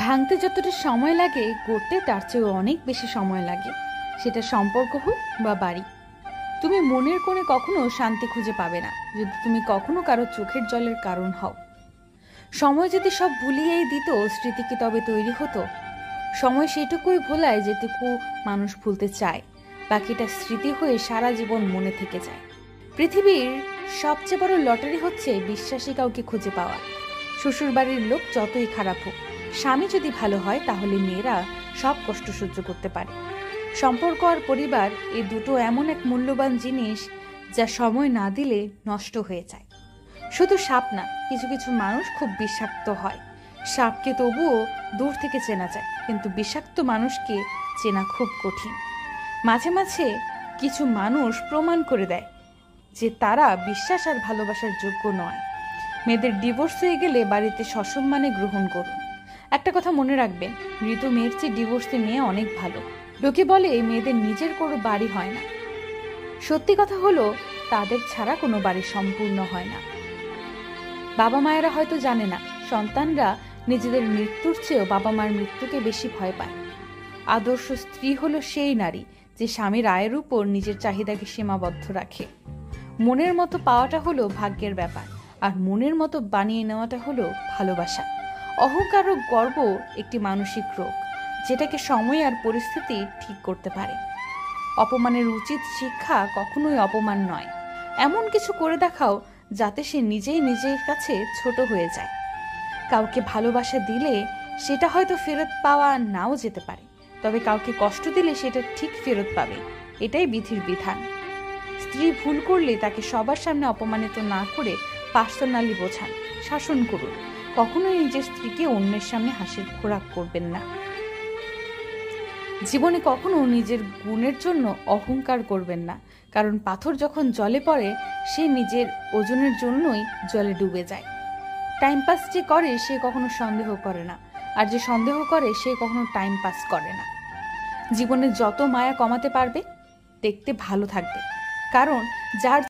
ভাঙতে যতটা সময় লাগে গড়তে তার চেয়ে অনেক বেশি সময় লাগে, সেটা সম্পর্ক হোক বা বাড়ি। তুমি মনের কোণে কখনো শান্তি খুঁজে পাবে না যদি তুমি কখনো কারো চোখের জলের কারণ হও। সময় যদি সব ভুলিয়েই দিত, স্মৃতি কি তবে তৈরি হতো? সময় সেটুকুই ভোলায় যেটুকু মানুষ ভুলতে চায়, বাকিটা স্মৃতি হয়ে সারা জীবন মনে থেকে যায়। পৃথিবীর সবচেয়ে বড় লটারি হচ্ছে বিশ্বাসী কাউকে খুঁজে পাওয়া। শ্বশুর বাড়ির লোক যতই খারাপ হোক, স্বামী যদি ভালো হয় তাহলে মেয়েরা সব কষ্ট সহ্য করতে পারে। সম্পর্ক আর পরিবার, এই দুটো এমন এক মূল্যবান জিনিস যা সময় না দিলে নষ্ট হয়ে যায়। শুধু সাপ না, কিছু কিছু মানুষ খুব বিষাক্ত হয়। সাপকে তবুও দূর থেকে চেনা যায়, কিন্তু বিষাক্ত মানুষকে চেনা খুব কঠিন। মাঝে মাঝে কিছু মানুষ প্রমাণ করে দেয় যে তারা বিশ্বাস আর ভালোবাসার যোগ্য নয়। মেয়েদের ডিভোর্স হয়ে গেলে বাড়িতে সসম্মানে গ্রহণ করুন। একটা কথা মনে রাখবেন, মৃত মেয়ের চেয়ে ডিভোর্সে মেয়ে অনেক ভালো। লোকে বলে মেয়েদের নিজের কোনো বাড়ি হয় না, সত্যি কথা হলো তাদের ছাড়া কোনো বাড়ি সম্পূর্ণ হয় না। বাবা মায়েরা হয়তো জানে না, সন্তানরা নিজেদের মৃত্যুর চেয়েও বাবা মার মৃত্যুকে বেশি ভয় পায়। আদর্শ স্ত্রী হলো সেই নারী যে স্বামীর আয়ের উপর নিজের চাহিদাকে সীমাবদ্ধ রাখে। মনের মতো পাওয়াটা হলো ভাগ্যের ব্যাপার, আর মনের মতো বানিয়ে নেওয়াটা হলো ভালোবাসা। অহংকার ও গর্ব একটি মানসিক রোগ, যেটাকে সময় আর পরিস্থিতি ঠিক করতে পারে। অপমানের উচিত শিক্ষা কখনোই অপমান নয়, এমন কিছু করে দেখাও যাতে সে নিজেই নিজের কাছে ছোট হয়ে যায়। কাউকে ভালোবাসা দিলে সেটা হয়তো ফেরত পাওয়া নাও যেতে পারে, তবে কাউকে কষ্ট দিলে সেটা ঠিক ফেরত পাবে, এটাই বিধির বিধান। স্ত্রী ভুল করলে তাকে সবার সামনে অপমানিত না করে পার্সোনালি বোঝান, শাসন করুন। কখনোই নিজের স্ত্রীকে অন্যের সামনে হাসির খোরাক করবেন না। জীবনে কখনো নিজের গুণের জন্য অহংকার করবেন না, কারণ পাথর যখন জলে পড়ে সে নিজের ওজনের জন্যই জলে ডুবে যায়। টাইম পাস যে করে সে কখনো সন্দেহ করে না, আর যে সন্দেহ করে সে কখনো টাইম পাস করে না। জীবনে যত মায়া কমাতে পারবে দেখতে ভালো থাকবে, কারণ যার